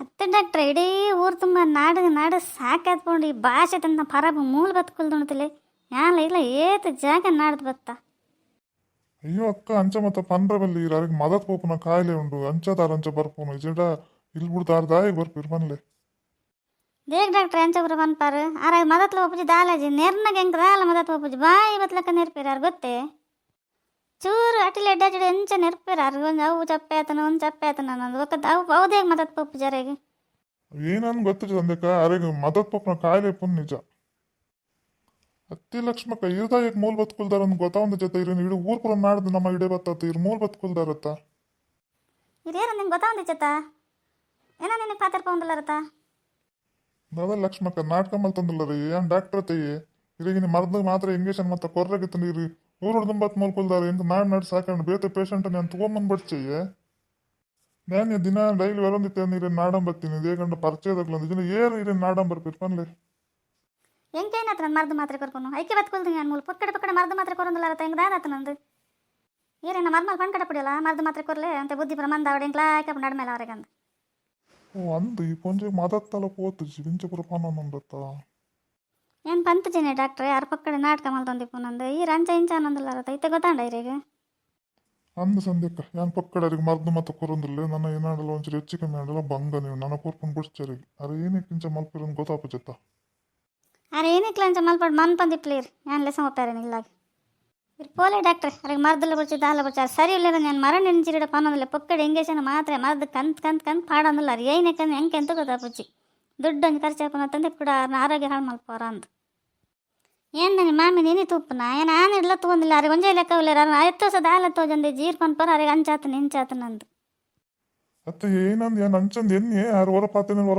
ಅತ್ತೆ ಡಾಕ್ಟ್ರೆ ಇಡೀ ಊರು ತುಂಬ ನಾಡು ಸಾಕಾದ್ಕೊಂಡು ಈ ಭಾಷೆ ತಂದ ಪರಬ ಮೂಲ ಬದುಕುಲ್ದುಣತಿಲೆ ಯಾಲ ಇಲ್ಲ ಏತು ಜಾಗ ನಾಡ್ದು ಬತ್ತ. ಅಯ್ಯೋ ಅಕ್ಕ ಅಂಚ ಮತ್ತ ಪಂಡ್ರಬಲ್ಲಿ ಅರಿಗೆ ಮದತ್ ಪೋಪುನ ಕಾಯಿಲೆ ಉಂಡು ಅಂಚದಾರ ಅಂಚ ಬರ್ಪುನು ಇಜಡ ಇಲ್ಲಿ ಬಿಡ್ತಾರ ದಾಯಿಗೆ ಬರ್ಪಿರ್ ಮನ್ಲೆ. ದೇख ಡಾಕ್ಟ್ರೆ ಅಂಚಪುರ ಪನ್ಪಾರು ಆರಾಗ ಮದತ್ಲ ಒಪ್ಪುಜಿ ದಾಲಾಜಿ ನೆರ್ನಗೆ ಹೆಂಗೆ ದಾಲ ಮದತ್ ಒಪ್ಪುಜಿ ಬಾಯಿ ಬತ್ಲಕ್ಕ ನೆರ್ಪಿರಾರು ಗೊತ್ತೇ ಚೂರು ಅಟಿಲಿ ಅಡ್ಡಾಚಡಿ ಎಂಚ ನೆರ್ಪಿರಾರು ಒಂದು ಅವು ಚಪ್ಪೆ ಆತನ ಒಂದು ಚಪ್ಪೆ ಆತನ ಅನ್ನೋದು ಒಕ್ಕದ ಅವು ಹೌದೇಗ ಮದತ್ ಪಪ್ಪು ಜರೆಗೆ ಏನನ್ ಗೊತ್ತು ಚಂದಕ್ಕ ಅರಿಗೆ ಮದತ್ ಪೋಪುನ ಕಾಯಿಲೆ ಪುನ್ ನಿಜ. ಅತ್ತಿ ಲಕ್ಷ್ಮಕ್ಕ ಇರ್ದಾಯಕ್ ಮೂಲ್ ಬತ್ಕುಲ್ದಾರ ಅಂತ ಗೊತ್ತಾವಂದ ಜೊತೆ ಇರಿ ಇಡೀ ಊರ್ ಪುರ ನಾಡ್ದು ನಮ್ಮ ಇಡೇ ಬತ್ತತ್ತ ಇರ್ ಮೂಲ್ ಬತ್ಕುಲ್ದಾರತ್ತ ಇರೇನು ನಿಂಗೆ ಗೊತ್ತಾವಂದಿಚ್ಚತ್ತ ಏನೋ ನಿನಗೆ ಪಾತ್ರ ಪೌಂದಲ್ಲರತ್ತ ಅದ ಲಕ್ಷ್ಮಕ್ಕ ನಾಟಕ ಮಲ್ತಂದಿಲ್ಲರಿ ಏನ್ ಡಾಕ್ಟರ್ ತಯ್ಯೆ ಇರಿಗಿನ ಮರ್ದ ಮಾತ್ರ ಇಂಜೆಕ್ಷನ್ ಮತ್ತೆ ಕೊರ್ರಾಗಿತ್ತು ನೀರಿ ಊರು ಹೊಡ್ದಂಬತ್ ಮೂಲ್ಕುಲ್ದಾರ ಹೆಂಗ್ ನಾಡ್ ಸಾಕೊಂಡು ಬೇತೆ ಪೇಷಂಟ್ ನಾನು ತಗೊಂಬಂದ್ ಬಡ್ಚಯ್ಯ ನಾನು ದಿನ ಡೈಲಿ ವರೊಂದಿತ್ತೆ ನೀರು ನಾಡಂಬರ್ತೀನಿ ದೇಗಂಡ ಪರಿಚಯದಾಗ್ಲ ದಿನ ಏರು ಇರೇನು ನಾಡಂಬರ್ಬೇಕು ಪನ್ಲೆ ಹೆಂಗೇನಾತ ನನ್ನ ಮರ್ದು ಮಾತ್ರೆ ಕೊರ್ಕೊನು ಐಕೆ ಬತ್ಕೊಳ್ತೀನಿ ನಾನು ಮೂಲ ಪಕ್ಕಡೆ ಮರ್ದು ಮಾತ್ರೆ ಕೊರೊಂದಿಲ್ಲರತ್ತ ಹೆಂಗೆ ದಾದಾತ ನಂದು ಏನೇನ ಮರ್ಮಲ್ ಪಣ್ ಕಡಪಡಿಯಲ್ಲ ಮರ್ದು ಮಾತ್ರೆ ಕೊರ್ಲೆ ಅಂತ ಬುದ್ಧಿ ಪ್ರಮಾಣದ ಅವಡೆ ಹೆಂಗ್ಲಾ ಹಾಕಪ್ಪ ನಡ ಮೇಲೆ ಅವ್ರಿಗೆ ಅಂದ ಓ ಅಂದು ಈ ಪೊಂಜೆ ಮದತ್ತಲ ಪೋತು ಜಿಂಚಪುರ ಪಾನಂದತ್ತ ಏನು ಪಂತಜೇನೆ ಡಾಕ್ಟ್ರೆ ಯಾರು ಪಕ್ಕಡೆ ನಾಟಕ ಮಲ್ತೊಂದಿಪ್ಪು ನಂದು ಈ ರಂಚ ಇಂಚ ಅನ್ನೊಂದಿಲ್ಲರತ್ತ ಐತೆ ಗೊತ್ತಾಂಡ ಇರಿಗೆ ಅಂದು ಸಂದೇಕ ಯಾನ್ ಪಕ್ಕಡರಿಗೆ ಮರ್ದು ಮತ್ತೆ ಕೊರೊಂದಿಲ್ಲ ನನ್ನ ಏನಾಡಲ್ಲ ಒಂಚೂರು ಹೆಚ್ಚು ಕಮ್ಮಿ ಆಡಲ್ಲ ಬಂಗ ನೀವು ನನ್ನ ಕೊರ್ಕೊಂಡು ಬಿಡ್ಚರಿಗೆ ಅರೆ ಏನಕ್ಕೆ ಇಂಚ ಮಲ್ಪಿರೋದು ಗೊತ್ತಾಪಚ್ಚತ್ತ ಅರೆ ಏನಕ್ಕೆ ಅಂಚ ಮಲ್ಪಡ್ ಮನ್ ಪಂದಿಪ್ಲೀರ್ ನಾನು ಲೆಸ ಹೋಗ್ತಾರೆ ಇಲ್ಲಾಗ ಇರ್ ಪೋಲೆ ಡಾಕ್ಟ್ರೆ ಅರಿಗೆ ಮರ್ದಲ್ಲ ಬಿಡ್ಚಿ ದಾಲ ಬಿಡ್ಚಾರ ಸರಿ ಇಲ್ಲ ನಾನು ಮರ ನೆನ್ಚಿರಿಡ ಪನ್ನೊಂದಿಲ್ಲ ಪಕ್ಕಡೆ ಇಂಗೇಷನ್ ಮಾತ್ರೆ ಮರ್ದು ಕಂತ್ ಪಾಡೊಂದಿಲ್ಲ ಅರೆ ಏನಕ್ಕೆ ಹೆಂಗೆ ಅಂತ ಗೊತ್ತಾಪಚ್ಚಿ ದುಡ್ಡು ಹಂಗೆ ಖರ್ಚು ಹಾಕೋಣ ತಂದೆ ಕೂಡ ಆರೋಗ್ಯ ಹಾಳು ಮಲ್ಪೋರ ಅಂದು ಏನು ನಿಮ್ಮ ಮಾಮಿ ನೀನೇ ತುಪ್ಪನ ಏನು ನಾನು ಇಡ್ಲ ತೊಗೊಂದಿಲ್ಲ ಅರೆ ಒಂಜೇ ಲೆಕ್ಕವಿಲ್ಲ ಎತ್ತು ಸದ ಹಾಲ ತೋಜಂದೆ ಜೀರ್ ಪನ್ಪರ ಅರೆ ಅಂಚಾತನ ಇಂಚಾತನ ಅಂದು ಅತ್ತೆ ಏನಂದ್ ಏನ್ ಅಂಚಂದ್ ಎನ್ನಿ ಯಾರು ಹೊರ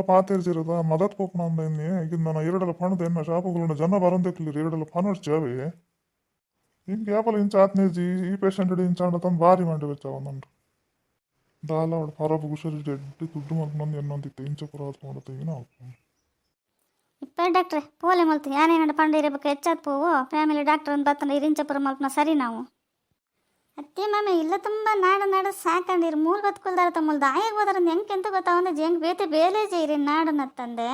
ಪಾತೇರ್ಸಿರೋದ ಮದತ್ ಪೋಪನ ಅಂದ ಎನ್ನಿ ಈಗ ನಾನು ಎರಡಲ್ಲ ಪಣದ ಎನ್ನ ಶಾಪಗಳು ಜನ ಬರಂದೇಕ್ಲಿರಿ ಎರಡಲ್ಲ ಪಣ ಹೊಡ್ಚಾವೆ ಹಿಂಗೆ ಯಾಪಲ್ಲ ಇಂಚ ಆತ್ನೇಜಿ ಈ ಪೇಷಂಟ್ ಇಂಚ ತಂದು ಭಾರಿ ಮಾಡಿ ಬೆಚ್ಚ ಒಂದೊಂದು ದಾಲ ಅವಳು ಪರಬ ಗುಷರಿ ಎಡ್ಡಿ ದುಡ್ಡು ಮಾಡ್ಕೊಂಡು ಎನ್ನೊಂದಿತ್ತೆ ಇಂಚ ಪುರ ಮಾಡ್ತಾ ಈಗ ನಾವು ಇಪ್ಪ ಡಾಕ್ಟ್ರೆ ಪೋಲೆ ಮಲ್ತು ಯಾನೇನ ಪಂಡ ಇರಬೇಕು ಹೆಚ್ಚಾದ ಪೋವು ಫ್ಯಾಮಿಲಿ ಡಾಕ್ಟರ್ ಅಂತ ಬರ್ತಂದ್ರೆ ಇರಿಂಚಪುರ ಮಲ್ಪನ ಸರಿ ನಾವು ಅತ್ತೆ ಮಾಮೆ ಇಲ್ಲ ತುಂಬ ನಾಡು ಸಾಕೊಂಡಿರಿ ಮೂಲ ಬದುಕುಲ್ದಾರ ತಮ್ಮಲ್ ದಾಯಾಗ ಹೋದಾರ ಹೆಂಗೆ ಎಂತ ಗೊತ್ತಾವಂದ್ರೆ ಹೆಂಗೆ ಬೇತೆ ಬೇಲೆ ಜೈರಿ ನಾಡನ್ನತ್ತಂದೆ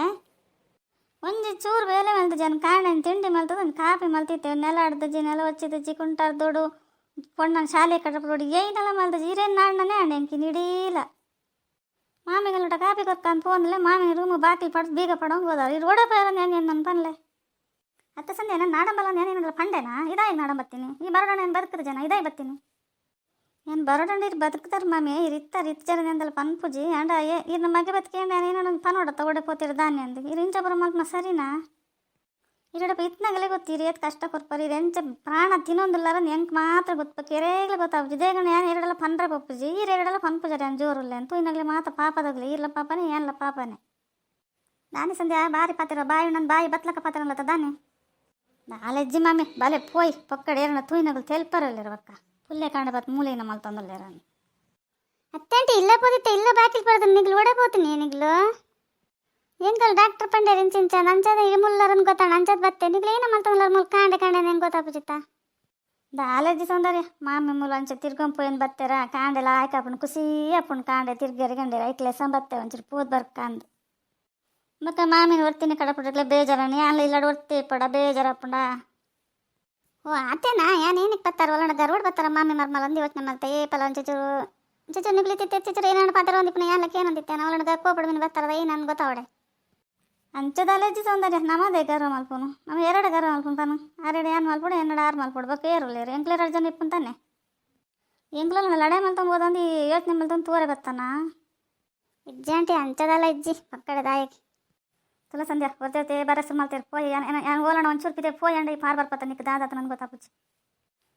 ಒಂಜಿ ಚೂರು ಬೇಲೆ ಮಲ್ತು ಜನ ಕಾಂಡ ತಿಂಡಿ ಮಲ್ತದ ಒಂದು ಕಾಫಿ ಮಲ್ತಿತ್ತೇವೆ ನೆಲ ಆಡ್ದಜ್ಜಿ ನೆಲ ಹೊಚ್ಚಿದಜ್ಜಿ ಕುಂಟಾರ ದೊಡ್ಡು ಪೊಣ್ಣ ಶಾಲೆ ಕಟ್ಟಪಡಿ ಏನೆಲ್ಲ ಮಲ್ತಜ್ಜಿ ಇರೇನು ನಾಡನೇ ಅಂಡೆ ಹೆಂಗೆ ನೀಡಿಲ್ಲ ಮಾಮಿಗಲ್ಲಟ ಕಾಪಿ ಕೊರ್ಕಂತ ಹೋದ್ಲೆ ಮಾಮಿ ರೂಮು ಬಾಕಿ ಪಡ್ದು ಬೀಗ ಪಡೋಂಗೆ ಹೋದಾರ ಇದು ಓಡಪ್ಪ ಏನು ನನ್ನ ಪನ್ಲೆ ಅತ್ತ ಸಂದೆ ನಾನು ನಾಡಂಬಲ್ಲ ಏನೇನಲ್ಲ ಪಂಡೆನಾ ಇದಾಗಿ ನಾಡಂಬತ್ತೀನಿ ಈ ಬರೋಣ ಏನು ಬದುಕಿದ ಜನ ಇದಾಗಿ ಬರ್ತೀನಿ ಏನು ಬರೋಡಂಡಿರು ಬದುಕ್ತಾರೆ ಮಾಮಿ ಇರ್ತಾರೆ ಇತ್ತು ಅಂದಲ್ಲ ಪನ್ ಪೂಜಿ ಅಂಡ ಇನ್ನು ಮಗೆ ಬದುಕೇಂಡ ಏನೇನೋ ಪನ್ ಹೊಡ ತಗೊಡೆ ಪೋತಿರು ಧಾನ್ಯ ಅಂದು ಇರು ಇಂಚ ಬರೋ ಮಲ್ಪನ ಸರಿನಾ ಇರಡಪ್ಪ ಇತ್ನಾಗಲೇ ಗೊತ್ತೀರಿ ಏತ್ ಕಷ್ಟ ಕೊರ್ಪರಿ ಎಂಚ ಪ್ರಾಣ ತಿನ್ನೊಂದಿಲ್ಲಾರ ಹೆಂಗೆ ಮಾತ್ರ ಗೊತ್ತಬೇಕು ಎರೇಗ್ಲೆ ಗೊತ್ತಾಗ್ಜಿ ದೇಗಣ ಏನು ಎರಡೆಲ್ಲ ಪನ್ರೆ ಪಪ್ಪುಜಿ ಈ ಎರಡೆಲ್ಲ ಪನ್ ಪೂಜಾರಿ ಅನ್ ಜೋರುಲ್ಲ ಅಂತೂ ಇನ್ನಾಗಲೇ ಮಾತ್ರ ಪಾಪದಾಗಲಿ ಇರ್ಲ ಪಾಪನೇ ಏನಲ್ಲ ಪಾಪನೇ ದಾನಿ ಸಂಧ್ಯಾ ಬಾರಿ ಪಾತಿರೋ ಬಾಯಿ ನನ್ನ ಬಾಯಿ ಬತ್ಲಕ್ಕ ಪಾತ್ರನಲ್ಲತ್ತ ದಾನಿ ನಾಲೆಜ್ಜಿ ಮಾಮಿ ಬಲೆ ಪೋಯ್ ಪಕ್ಕಡೆ ಏರಣ ತೂಯಿನಗಳು ತೆಲ್ಪರಲ್ಲಿರುವಕ್ಕ ಪುಲ್ಲೆ ಕಾಂಡ ಬತ್ ಮೂಲೆಯಿನ ಮಲ್ತೊಂದಲ್ಲೇರ ಅತ್ತಂಟಿ ಇಲ್ಲ ಪೋದಿತ್ತೆ ಇಲ್ಲ ಬಾಕಿಲ್ ಪಡೆದ ನಿಗ್ಲು ಓಡಬೋತೀನಿ ಏನಿಗ್ಲು ಎಂಕಲ್ ಡಾಕ್ಟರ್ ಪಂಡೆ ಇಂಚಿಂಚ ಅಂಚದ ಇಳಿಮುಲ್ಲರನ್ ಗೊತ್ತಾಣ ಅಂಚದ್ ಬತ್ತೆ ನಿಗ್ಲು ಏನ ಮಲ್ತೊಂದಲ್ಲ ಮುಲ್ ಕಾಂಡೆ ಹೆಂಗೆ ಗೊತ್ತಾಪುಜಿತ್ತ ದಾಲಜ್ಜಿ ಸೌಂದರ್ಯ ಮಾಮಿ ಮೂಲ ಅಂಚ ತಿರ್ಗೊಂಪೋಯನ್ ಬತ್ತೆರ ಕಾಂಡೆಲ್ಲ ಆಯ್ಕಪ್ಪನ ಖುಷಿ ಅಪ್ಪನ ಕಾಂಡೆ ತಿರ್ಗರಿಗಂಡೆ ಐಕ್ಲೆಸ ಬತ್ತೆ ಒಂಚೂರು ಪೋದ್ ಬರ್ಕಂದು ಮತ್ತೆ ಮಾಮಿನ ಹೊರ್ತೀನಿ ಕಡಪಡ್ಲೆ ಬೇಜಾರನಿ ಅಲ್ಲ ಇಲ್ಲಾಡು ಹೊರ್ತಿ ಪಡ ಬೇಜಾರಪ್ಪಂಡ ಓ ಅತ್ತೇನಾ ಏನಕ್ಕೆ ಬರ್ತಾರ ಒಲ್ಲಣ ಗರ್ವಡ್ ಬರ್ತಾರ ಮಾಮಿ ಮರ್ಮಲ್ ಅಂದು ಯೋಚನೆ ಮಾಡ್ತಾ ಪಲ ಚುಚು ನಿಗ್ಲಿತ್ತಿತ್ತೆ ಚಿಚರು ಏನಾಡು ಪಾತ್ರ ಒಂದಿಪ್ಪನ ಏನಕ್ಕೆ ಏನಂದಿತ್ತೆ ನಾವು ಒಲ್ಲಣ ಗರ್ಕೋಪಡ್ಮಿನ ಬರ್ತಾರದ ಏನು ಗೊತ್ತಾವಡೆ ಅಂಚದಲ್ಲಜ್ಜಿ ಸೌಂದರ್ಯ ನಮ್ಮದೇ ಗರ್ವ ಮಲ್ಪನು ನಮ್ಮ ಎರಡು ಗರ್ವ ಮಲ್ಪನು ತಾನು ಆರೆಡು ಏನು ಮಲ್ಪಡು ಎನ್ನಡು ಆರು ಮಲ್ಪಡ್ಬೇಕು ಏರುಲ್ಲೇರು ಎಂಕ್ಲೆ 2 ಜನ ಇಪ್ಪನ್ ತಾನೆ ಎಂಕ್ಲಲ್ಲ ಲಡೆ ಮಲ್ತೊಂಬೋದಂದು ಯೋಚನೆ ಮಲ್ತೊಂದು ತೂರೆ ಬರ್ತಾನ ಇಜ್ಜಂಟಿ ಅಂಚದಲ್ಲ ಇಜ್ಜಿ ಪಕ್ಕಡೆ ದಾಯಕಿ ತುಲ ಸಂಧ್ಯಾ ಬರ್ತೈತೆ ಬರಸು ಮಲ್ತೀರಿ ಪೋಯ್ ಏನು ಓಲಣ ಒಂಚೂರು ಪಿದೆ ಪೋಯ್ ಅಂಡಿ ಪಾರ್ ಬರ್ಪತ್ತ ನಿಕ್ಕೆ ದಾದಾತ ನನಗೆ ಗೊತ್ತಾಪುಚ್ಚಿ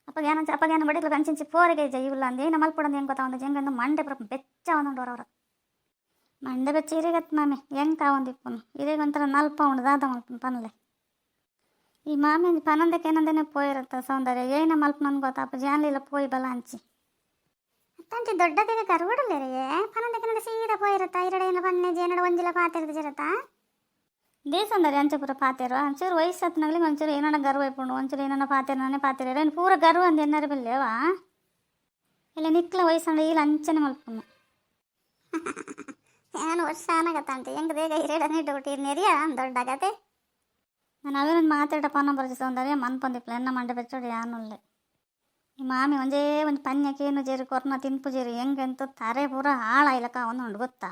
ಅಪ್ಪಗೇನ ಬಡಿಗ್ಲ ಅಂಚಿಂಚಿ ಪೋರಿಗೆ ಜೈ ಇಲ್ಲ ಅಂದು ಏನು ಮಲ್ಪಡಂದು ಹೆಂಗೆ ಗೊತ್ತಾವಂದು ಹೆಂಗಂದು ಮಂಡೆ ಪ್ರಪ ಬೆಚ್ಚ ಒಂದೊಂಡವ್ರವ್ರ ಮಂಡೆ ಬೆಚ್ಚ ಇರಿಗತ್ ಮಾಮಿ ಹೆಂಗೆ ಕಾವಂದಿಪ್ಪನು ಇರಿಗೊಂಥರ ನಲ್ಪ ಉಂಡು ದಾದ ಮಲ್ಪನು ಪನ್ಲೆ ಈ ಮಾಮಿ ಪನಂದಕ್ಕೆ ಏನಂದೇನೆ ಪೋಯಿರತ್ತ ಸೌಂದರ್ಯ ಏನ ಮಲ್ಪ ನನ್ಗೆ ಗೊತ್ತಾಪ ಜಾನ್ಲಿಲ್ಲ ಪೋಯ್ ಬಲ ಹಂಚಿ ಅತ್ತಂಟಿ ದೊಡ್ಡದಿಗೆ ಕರುಗಡಲ್ಲೇರೆಯೇ ಪನಂದಕ್ಕೆ ನನಗೆ ಸೀದಾ ಪೋಯಿರತ್ತ ಇರಡೆ ಏನು ಬನ್ನೆ ಜೇನಡ ಒಂಜಿಲ ಪಾತಿರ್ದು ಜರತ್ತಾ ದೇಸಂದರಿ ಅಂಚಪುರ ಪಾತೇರು ಒಂಚೂರು ವಯಸ್ಸತ್ನಾಗ್ಲಿ ಒಂಚೂರು ಏನಾರ ಗರ್ವ ಇಪ್ಪುಂಡು ಒಂಚೂರು ಏನಾರ ಪಾತೇರನೇ ಪಾತೇರ ಏನು ಪೂರ ಗರ್ವ ಅಂದು ಎನ್ನಾರು ಬಲ್ಲೇವಾ ಇಲ್ಲ ನಿಕ್ಲ ವಯಸ್ಸಂಡ ಇಲ್ಲ ಅಂಚನೆ ಮಲ್ಪುನು ನಾನು ವರ್ಷ ಅನಾಗತ್ತಂತೆ ಹೆಂಗೆ ಬೇಗ ಹಿರೇಡನೇ ಡೌಟಿ ನೆರಿಯ ದೊಡ್ಡಾಗತ್ತೆ ನಾನು అవే మాట్లాడే పన్న పరిచి సౌందర్య మన పొంది ఎన్న మంట పెట్టాడు యానుల్లే ಈ ಮಾಮಿ ಒಂದೇ ಒಂದು ಪನ್ಯಕ್ಕೇನು ಜೇರಿ ಕೊರ್ನ ತಿನ್ಪು ಜೇರಿ ಹೆಂಗೆಂತ ತಾರೆ ಪೂರ ಹಾಳಾಯ್ಲಕ್ಕ ಒಂದು ಗೊತ್ತಾ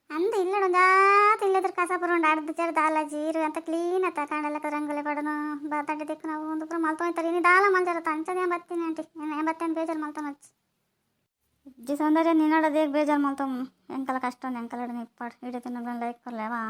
ಅಂದ ಇಲ್ಲ ಜಾತ ಇಲ್ಲದ್ರ ಕಸ ಪುರಂಡು ಅರ್ಧ ಜರ ದಾಲ ಜೀರು ಅಂತ ಕ್ಲೀನ್ ಆತ ಕಾಣಲಕ್ಕ ರಂಗೋಲಿ ಪಡನು ಬಾತಾಡಿ ದಿಕ್ಕು ನಾವು ಒಂದು ಪುರ ಮಲ್ತೋಯ್ತಾರೆ ಇನ್ನು ದಾಲ ಮಲ್ಜಾರ ತಂಚದೇ ಬರ್ತೀನಿ ಆಂಟಿ ಏನು ಬರ್ತೇನೆ ಬೇಜಾರು ಮಲ್ತಾನ వచ్చి ಸೌಂದರ್ಯ ನಿನ್ನಡದೇ ಬೇಜಾರು ಮಲ್ತಾವ ಎಂಕಲ ಕಷ್ಟ ಎಂಕಲಡ ನಿಪ್ಪಾಡು ಇಡೀ ತಿನ್ನೋದು ಲೈಕ್ ಕೊರ್ಲೇವಾ